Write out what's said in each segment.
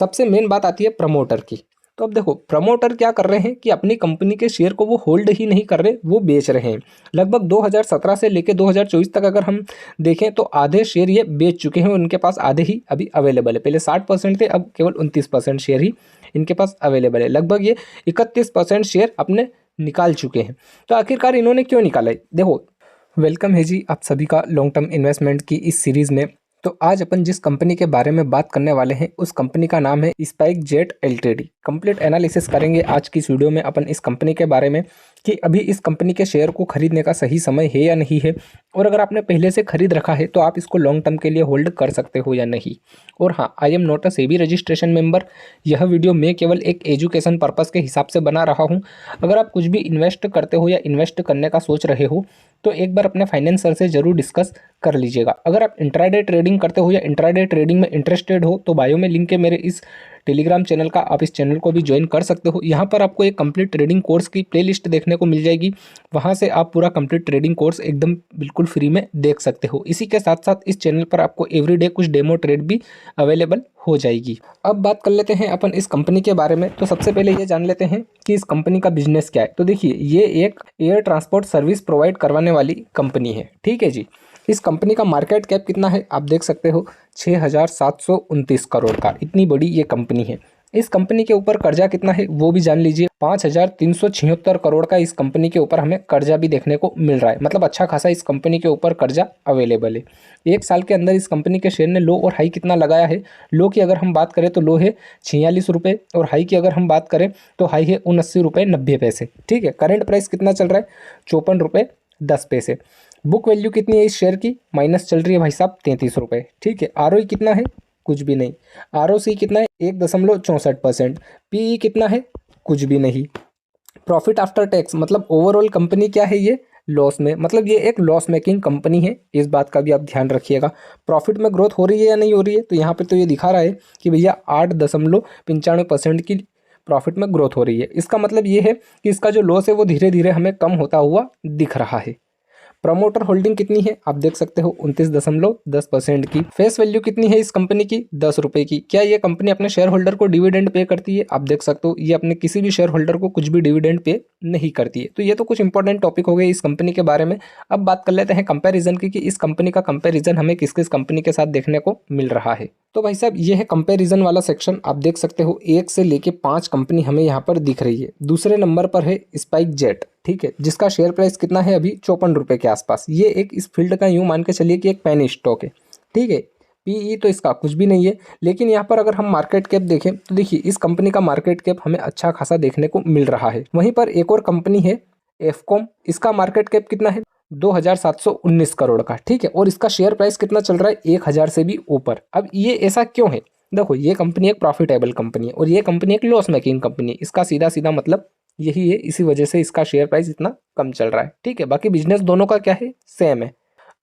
सबसे मेन बात आती है प्रमोटर की। तो अब देखो प्रमोटर क्या कर रहे हैं कि अपनी कंपनी के शेयर को वो होल्ड ही नहीं कर रहे, वो बेच रहे हैं। लगभग 2017 से लेकर 2024 तक अगर हम देखें तो आधे शेयर ये बेच चुके हैं, उनके पास आधे ही अभी अवेलेबल है। पहले 60% थे, अब केवल 29% शेयर ही इनके पास अवेलेबल है। लगभग ये 31% शेयर अपने निकाल चुके हैं। तो आखिरकार इन्होंने क्यों निकाला है? देखो, वेलकम है जी आप सभी का लॉन्ग टर्म इन्वेस्टमेंट की इस सीरीज़ में। तो आज अपन जिस कंपनी के बारे में बात करने वाले हैं उस कंपनी का नाम है spice jet LTD. Complete analysis करेंगे आज की इस वीडियो में अपन इस कंपनी के बारे में कि अभी इस कंपनी के शेयर को खरीदने का सही समय है या नहीं है, और अगर आपने पहले से खरीद रखा है तो आप इसको लॉन्ग टर्म के लिए होल्ड कर सकते हो या नहीं। और हाँ, I am not a SEBI registration member. यह वीडियो मैं केवल एक एजुकेशन पर्पज़ के हिसाब से बना रहा हूँ। अगर आप कुछ भी इन्वेस्ट करते हो या इन्वेस्ट करने का सोच रहे हो तो एक बार अपने फाइनेंसर से जरूर डिस्कस कर लीजिएगा। अगर आप इंट्राडे ट्रेडिंग करते हो या इंट्राडे ट्रेडिंग में इंटरेस्टेड हो तो बायो में लिंक है मेरे इस टेलीग्राम चैनल का, आप इस चैनल को भी ज्वाइन कर सकते हो। यहाँ पर आपको एक कंप्लीट ट्रेडिंग कोर्स की प्लेलिस्ट देखने को मिल जाएगी, वहाँ से आप पूरा कंप्लीट ट्रेडिंग कोर्स एकदम बिल्कुल फ्री में देख सकते हो। इसी के साथ साथ इस चैनल पर आपको एवरीडे कुछ डेमो ट्रेड भी अवेलेबल हो जाएगी। अब बात कर लेते हैं अपन इस कंपनी के बारे में। तो सबसे पहले ये जान लेते हैं कि इस कंपनी का बिजनेस क्या है। तो देखिए, ये एक एयर ट्रांसपोर्ट सर्विस प्रोवाइड करवाने वाली कंपनी है, ठीक है जी। इस कंपनी का मार्केट कैप कितना है आप देख सकते हो, 6,729 करोड़ का। इतनी बड़ी ये कंपनी है। इस कंपनी के ऊपर कर्जा कितना है वो भी जान लीजिए, 5,376 करोड़ का इस कंपनी के ऊपर हमें कर्जा भी देखने को मिल रहा है। मतलब अच्छा खासा इस कंपनी के ऊपर कर्जा अवेलेबल है। एक साल के अंदर इस कंपनी के शेयर ने लो और हाई कितना लगाया है? लो की अगर हम बात करें तो लो है 46 रुपये, और हाई की अगर हम बात करें तो हाई है 79 रुपये 90 पैसे, ठीक है। करंट प्राइस कितना चल रहा है? 54 रुपये 10 पैसे। बुक वैल्यू कितनी है इस शेयर की? माइनस चल रही है भाई साहब 33 रुपये, ठीक है। आरओई कितना है? कुछ भी नहीं। आरओसी कितना है? 1.64%। पीई कितना है? कुछ भी नहीं। प्रॉफिट आफ्टर टैक्स मतलब ओवरऑल कंपनी क्या है? ये लॉस में, मतलब ये एक लॉस मेकिंग कंपनी है। इस बात का भी आप ध्यान रखिएगा। प्रॉफिट में ग्रोथ हो रही है या नहीं हो रही है? तो यहाँ पे तो ये दिखा रहा है कि भैया 8.95% की प्रॉफिट में ग्रोथ हो रही है। इसका मतलब ये है कि इसका जो लॉस है वो धीरे धीरे हमें कम होता हुआ दिख रहा है। प्रमोटर होल्डिंग कितनी है आप देख सकते हो, 29.10% की। फेस वैल्यू कितनी है इस कंपनी की? 10 रुपये की। क्या ये कंपनी अपने शेयर होल्डर को डिविडेंड पे करती है? आप देख सकते हो ये अपने किसी भी शेयर होल्डर को कुछ भी डिविडेंड पे नहीं करती है। तो ये तो कुछ इंपॉर्टेंट टॉपिक हो गए इस कंपनी के बारे में। अब बात कर लेते हैं कंपेरिजन की कि इस कंपनी का कंपेरिजन हमें किस किस कंपनी के साथ देखने को मिल रहा है। तो भाई साहब ये है कंपैरिजन वाला सेक्शन। आप देख सकते हो 1 से लेके 5 कंपनी हमें यहाँ पर दिख रही है। दूसरे नंबर पर है स्पाइस जेट, ठीक है, जिसका शेयर प्राइस कितना है अभी? 54 रुपये के आसपास। ये एक इस फील्ड का यूं मान के चलिए कि एक पेनी स्टॉक है, ठीक है। पीई तो इसका कुछ भी नहीं है। लेकिन यहाँ पर अगर हम मार्केट कैप देखें तो देखिए इस कंपनी का मार्केट कैप हमें अच्छा खासा देखने को मिल रहा है। वहीं पर एक और कंपनी है एफकॉम, इसका मार्केट कैप कितना है? 2,719 करोड़ का, ठीक है। और इसका शेयर प्राइस कितना चल रहा है? 1,000 से भी ऊपर। अब ये ऐसा क्यों है? देखो, ये कंपनी एक प्रॉफिटेबल कंपनी है और ये कंपनी एक लॉस मेकिंग कंपनी है। इसका सीधा सीधा मतलब यही है, इसी वजह से इसका शेयर प्राइस इतना कम चल रहा है, ठीक है। बाकी बिजनेस दोनों का क्या है? सेम है।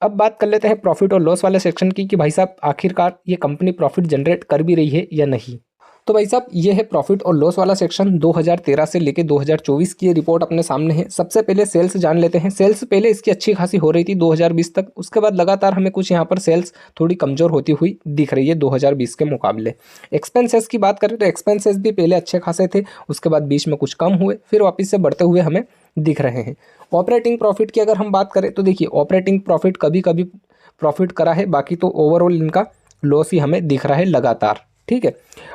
अब बात कर लेते हैं प्रॉफिट और लॉस वाले सेक्शन की कि भाई साहब आखिरकार ये कंपनी प्रॉफिट जनरेट कर भी रही है या नहीं। तो भाई साहब ये है प्रॉफिट और लॉस वाला सेक्शन। 2013 से लेके 2024 की ये रिपोर्ट अपने सामने है। सबसे पहले सेल्स जान लेते हैं। सेल्स पहले इसकी अच्छी खासी हो रही थी 2020 तक, उसके बाद लगातार हमें कुछ यहाँ पर सेल्स थोड़ी कमज़ोर होती हुई दिख रही है 2020 के मुकाबले। एक्सपेंसेस की बात करें तो एक्सपेंसेस भी पहले अच्छे खासे थे, उसके बाद बीच में कुछ कम हुए, फिर वापस से बढ़ते हुए हमें दिख रहे हैं। ऑपरेटिंग प्रॉफिट की अगर हम बात करें तो देखिए ऑपरेटिंग प्रॉफिट कभी कभी प्रॉफिट करा है, बाकी तो ओवरऑल इनका लॉस ही हमें दिख रहा है लगातार, ठीक है।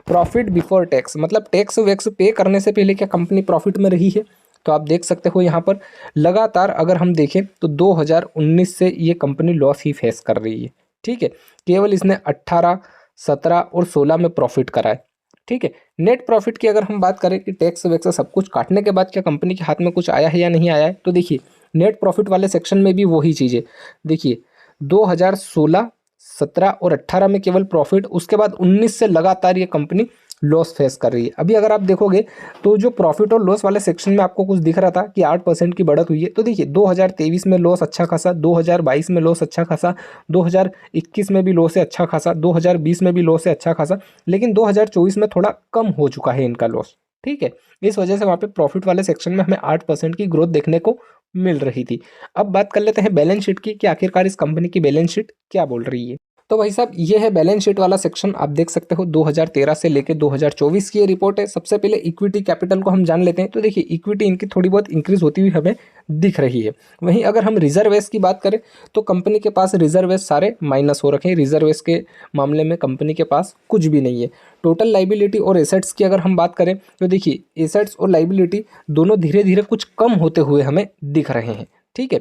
प्रॉफिट बिफोर टैक्स मतलब टैक्स वैक्स पे करने से पहले क्या कंपनी प्रॉफिट में रही है? तो आप देख सकते हो यहाँ पर लगातार अगर हम देखें तो 2019 से ये कंपनी लॉस ही फेस कर रही है, ठीक है। केवल इसने 18, 17 और 16 में प्रॉफिट करा है, ठीक है। नेट प्रॉफिट की अगर हम बात करें कि टैक्स वैक्स सब कुछ काटने के बाद क्या कंपनी के हाथ में कुछ आया है या नहीं आया है, तो देखिए नेट प्रॉफिट वाले सेक्शन में भी वही चीज़ है। देखिए 2016, 17 और 18 में केवल प्रॉफिट, उसके बाद 19 से लगातार ये कंपनी लॉस फेस कर रही है। अभी अगर आप देखोगे तो जो प्रॉफिट और लॉस वाले सेक्शन में आपको कुछ दिख रहा था कि 8% की बढ़त हुई है, तो देखिए 2023 में लॉस अच्छा खासा, 2022 में लॉस अच्छा खासा, 2021 में भी लॉस है अच्छा खासा, 2020 में भी लॉस है अच्छा खासा, लेकिन 2024 में थोड़ा कम हो चुका है इनका लॉस, ठीक है। इस वजह से वहाँ पे प्रॉफिट वाले सेक्शन में हमें 8% की ग्रोथ देखने को मिल रही थी। अब बात कर लेते हैं बैलेंस शीट की कि आखिरकार इस कंपनी की बैलेंस शीट क्या बोल रही है। तो भाई साहब ये है बैलेंस शीट वाला सेक्शन, आप देख सकते हो 2013 से लेके 2024 की ये रिपोर्ट है। सबसे पहले इक्विटी कैपिटल को हम जान लेते हैं। तो देखिए इक्विटी इनकी थोड़ी बहुत इंक्रीज होती हुई हमें दिख रही है। वहीं अगर हम रिजर्वेस की बात करें तो कंपनी के पास रिजर्वेस सारे माइनस हो रखे हैं। रिजर्वेस के मामले में कंपनी के पास कुछ भी नहीं है। टोटल लाइबिलिटी और एसेट्स की अगर हम बात करें तो देखिए एसेट्स और लाइबिलिटी दोनों धीरे धीरे कुछ कम होते हुए हमें दिख रहे हैं। ठीक है,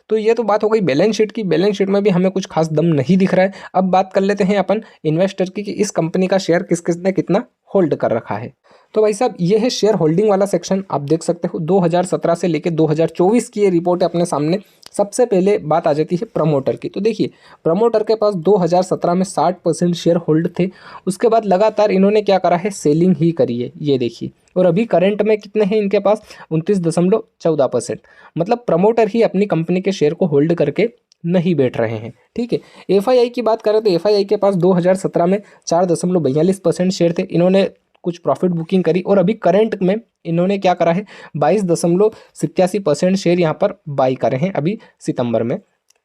तो ये तो बात हो गई बैलेंस शीट की। बैलेंस शीट में भी हमें कुछ खास दम नहीं दिख रहा है। अब बात कर लेते हैं अपन इन्वेस्टर की कि इस कंपनी का शेयर किस किस ने कितना होल्ड कर रखा है। तो भाई साहब ये है शेयर होल्डिंग वाला सेक्शन, आप देख सकते हो 2017 से लेकर 2024 की ये रिपोर्ट है अपने सामने। सबसे पहले बात आ जाती है प्रमोटर की। तो देखिए प्रमोटर के पास 2017 में 60% शेयर होल्ड थे। उसके बाद लगातार इन्होंने क्या करा है, सेलिंग ही करी है, ये देखिए। और अभी करंट में कितने हैं इनके पास, 29.14%। मतलब प्रमोटर ही अपनी कंपनी के शेयर को होल्ड करके नहीं बैठ रहे हैं। ठीक है, एफआईआई की बात करें तो एफआईआई के पास 2017 में 4.42% शेयर थे। इन्होंने कुछ प्रॉफिट बुकिंग करी और अभी करंट में इन्होंने क्या करा है, 22.87% शेयर यहाँ पर बाई करे हैं अभी सितंबर में।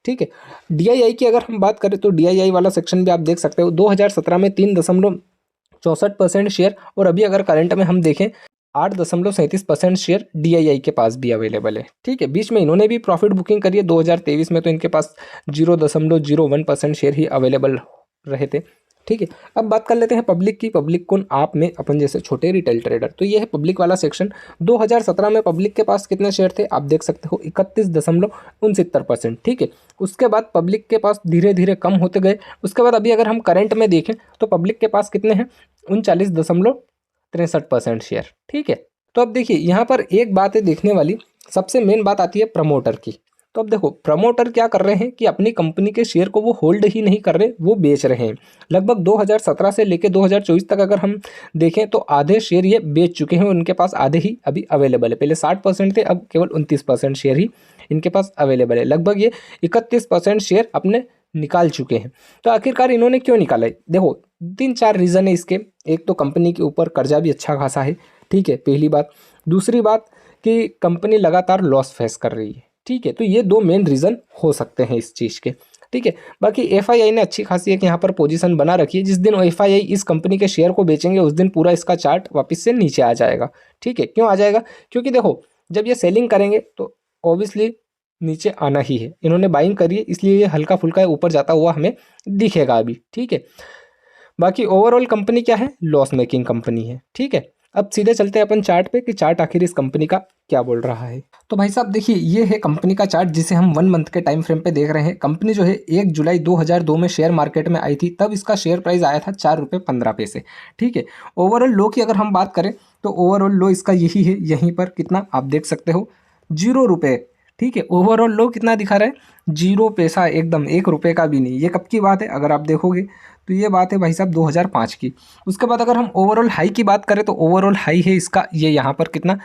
ठीक है, डीआईआई की अगर हम बात करें तो डीआईआई वाला सेक्शन भी आप देख सकते हो 2017 में 3.64% शेयर और अभी अगर करंट में हम देखें 8.37% शेयर डीआईआई के पास भी अवेलेबल है। ठीक है, बीच में इन्होंने भी प्रॉफिट बुकिंग करी है 2023 में, तो इनके पास 0.01% शेयर ही अवेलेबल रहे थे। ठीक है, अब बात कर लेते हैं पब्लिक की। पब्लिक कौन, आप में अपन जैसे छोटे रिटेल ट्रेडर। तो ये है पब्लिक वाला सेक्शन। 2017 में पब्लिक के पास कितने शेयर थे, आप देख सकते हो 31.69%। ठीक है, उसके बाद पब्लिक के पास धीरे धीरे कम होते गए। उसके बाद अभी अगर हम करंट में देखें तो पब्लिक के पास कितने हैं, 39.63% शेयर। ठीक है, तो अब देखिए यहाँ पर एक बात है देखने वाली, सबसे मेन बात आती है प्रमोटर की। तो अब देखो प्रमोटर क्या कर रहे हैं कि अपनी कंपनी के शेयर को वो होल्ड ही नहीं कर रहे, वो बेच रहे हैं। लगभग 2017 से लेकर 2024 तक अगर हम देखें तो आधे शेयर ये बेच चुके हैं। उनके पास आधे ही अभी अवेलेबल है। पहले 60% थे, अब केवल 29% शेयर ही इनके पास अवेलेबल है। लगभग ये 31% शेयर अपने निकाल चुके हैं। तो आखिरकार इन्होंने क्यों निकाला है, देखो 3-4 रीज़न है इसके। एक तो कंपनी के ऊपर कर्जा भी अच्छा खासा है। ठीक है, पहली बात। दूसरी बात कि कंपनी लगातार लॉस फेस कर रही है। ठीक है, तो ये 2 मेन रीज़न हो सकते हैं इस चीज़ के। ठीक है, बाकी एफआईआई ने अच्छी खासी एक यहाँ पर पोजीशन बना रखी है। जिस दिन एफआईआई इस कंपनी के शेयर को बेचेंगे उस दिन पूरा इसका चार्ट वापस से नीचे आ जाएगा। ठीक है, क्यों आ जाएगा, क्योंकि देखो जब ये सेलिंग करेंगे तो ऑब्वियसली नीचे आना ही है। इन्होंने बाइंग करी है इसलिए ये हल्का फुल्का ऊपर जाता हुआ हमें दिखेगा अभी। ठीक है, बाकी ओवरऑल कंपनी क्या है, लॉस मेकिंग कंपनी है। ठीक है, अब सीधे चलते हैं अपन चार्ट पे कि चार्ट आखिर इस कंपनी का क्या बोल रहा है। तो भाई साहब देखिए ये है कंपनी का चार्ट जिसे हम 1 मंथ के टाइम फ्रेम पे देख रहे हैं। कंपनी जो है 1 जुलाई 2002 में शेयर मार्केट में आई थी, तब इसका शेयर प्राइस आया था 4 रुपये 15 पैसे। ठीक है, ओवरऑल लो की अगर हम बात करें तो ओवरऑल लो इसका यही है, यहीं पर कितना आप देख सकते हो 0 रुपये। ठीक है, ओवरऑल लो कितना दिखा रहा है, 0 पैसा, एकदम 1 रुपये का भी नहीं। ये कब की बात है अगर आप देखोगे तो ये बात है भाई साहब 2005 की। उसके बाद अगर हम ओवरऑल हाई की बात करें तो ओवरऑल हाई है इसका ये यहाँ पर कितना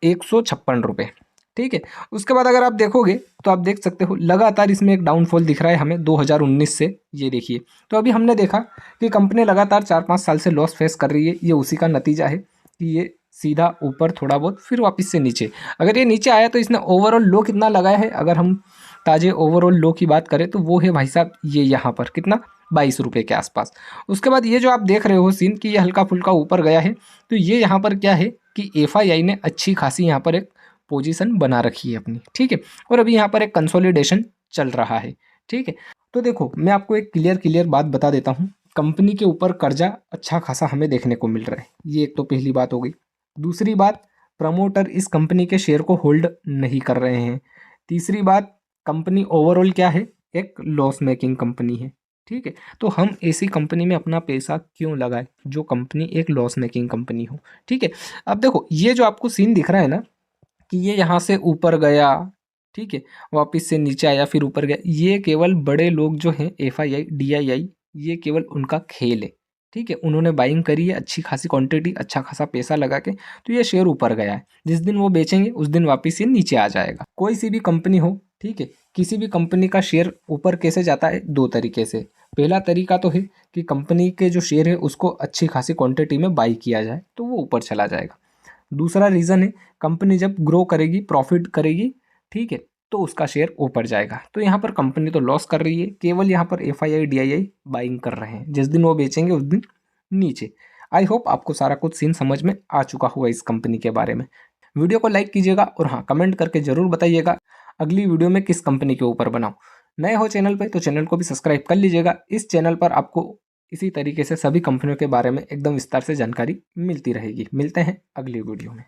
156 रुपये। ठीक है, उसके बाद अगर आप देखोगे तो आप देख सकते हो लगातार इसमें एक डाउनफॉल दिख रहा है हमें 2019 से। ये देखिए, तो अभी हमने देखा कि कंपनी लगातार 4-5 साल से लॉस फेस कर रही है। ये उसी का नतीजा है कि ये सीधा ऊपर थोड़ा बहुत फिर वापस से नीचे। अगर ये नीचे आया तो इसने ओवरऑल लो कितना लगाया है, अगर हम ताजे ओवरऑल लो की बात करें तो वो है भाई साहब ये यहाँ पर कितना 22 रुपये के आसपास। उसके बाद ये जो आप देख रहे हो सीन कि ये हल्का फुल्का ऊपर गया है, तो ये यहाँ पर क्या है कि एफआईआई ने अच्छी खासी यहाँ पर एक पोजीशन बना रखी है अपनी। ठीक है, और अभी यहाँ पर एक कंसोलिडेशन चल रहा है। ठीक है, तो देखो मैं आपको एक क्लियर बात बता देता हूँ। कंपनी के ऊपर कर्जा अच्छा खासा हमें देखने को मिल रहा है, ये एक तो पहली बात हो गई। दूसरी बात, प्रमोटर इस कंपनी के शेयर को होल्ड नहीं कर रहे हैं। तीसरी बात, कंपनी ओवरऑल क्या है, एक लॉस मेकिंग कंपनी है। ठीक है, तो हम ऐसी कंपनी में अपना पैसा क्यों लगाएं जो कंपनी एक लॉस मेकिंग कंपनी हो। ठीक है, अब देखो ये जो आपको सीन दिख रहा है ना कि ये यहाँ से ऊपर गया, ठीक है, वापस से नीचे आया फिर ऊपर गया, ये केवल बड़े लोग जो हैं एफआईआई डीआईआई ये केवल उनका खेल है। ठीक है, उन्होंने बाइंग करी है अच्छी खासी क्वांटिटी, अच्छा खासा पैसा लगा के, तो ये शेयर ऊपर गया है। जिस दिन वो बेचेंगे उस दिन वापस ये नीचे आ जाएगा। कोई सी भी कंपनी हो, ठीक है, किसी भी कंपनी का शेयर ऊपर कैसे जाता है, 2 तरीके से। पहला तरीका तो है कि कंपनी के जो शेयर है उसको अच्छी खासी क्वांटिटी में बाई किया जाए तो वो ऊपर चला जाएगा। दूसरा रीज़न है कंपनी जब ग्रो करेगी, प्रॉफिट करेगी, ठीक है, तो उसका शेयर ऊपर जाएगा। तो यहाँ पर कंपनी तो लॉस कर रही है, केवल यहाँ पर FII DII बाइंग कर रहे हैं। जिस दिन वो बेचेंगे उस दिन नीचे। आई होप आपको सारा कुछ सीन समझ में आ चुका हुआ इस कंपनी के बारे में। वीडियो को लाइक कीजिएगा और हाँ, कमेंट करके ज़रूर बताइएगा अगली वीडियो में किस कंपनी के ऊपर बनाऊँ। नए हो चैनल पे तो चैनल को भी सब्सक्राइब कर लीजिएगा। इस चैनल पर आपको इसी तरीके से सभी कंपनियों के बारे में एकदम विस्तार से जानकारी मिलती रहेगी। मिलते हैं अगली वीडियो में।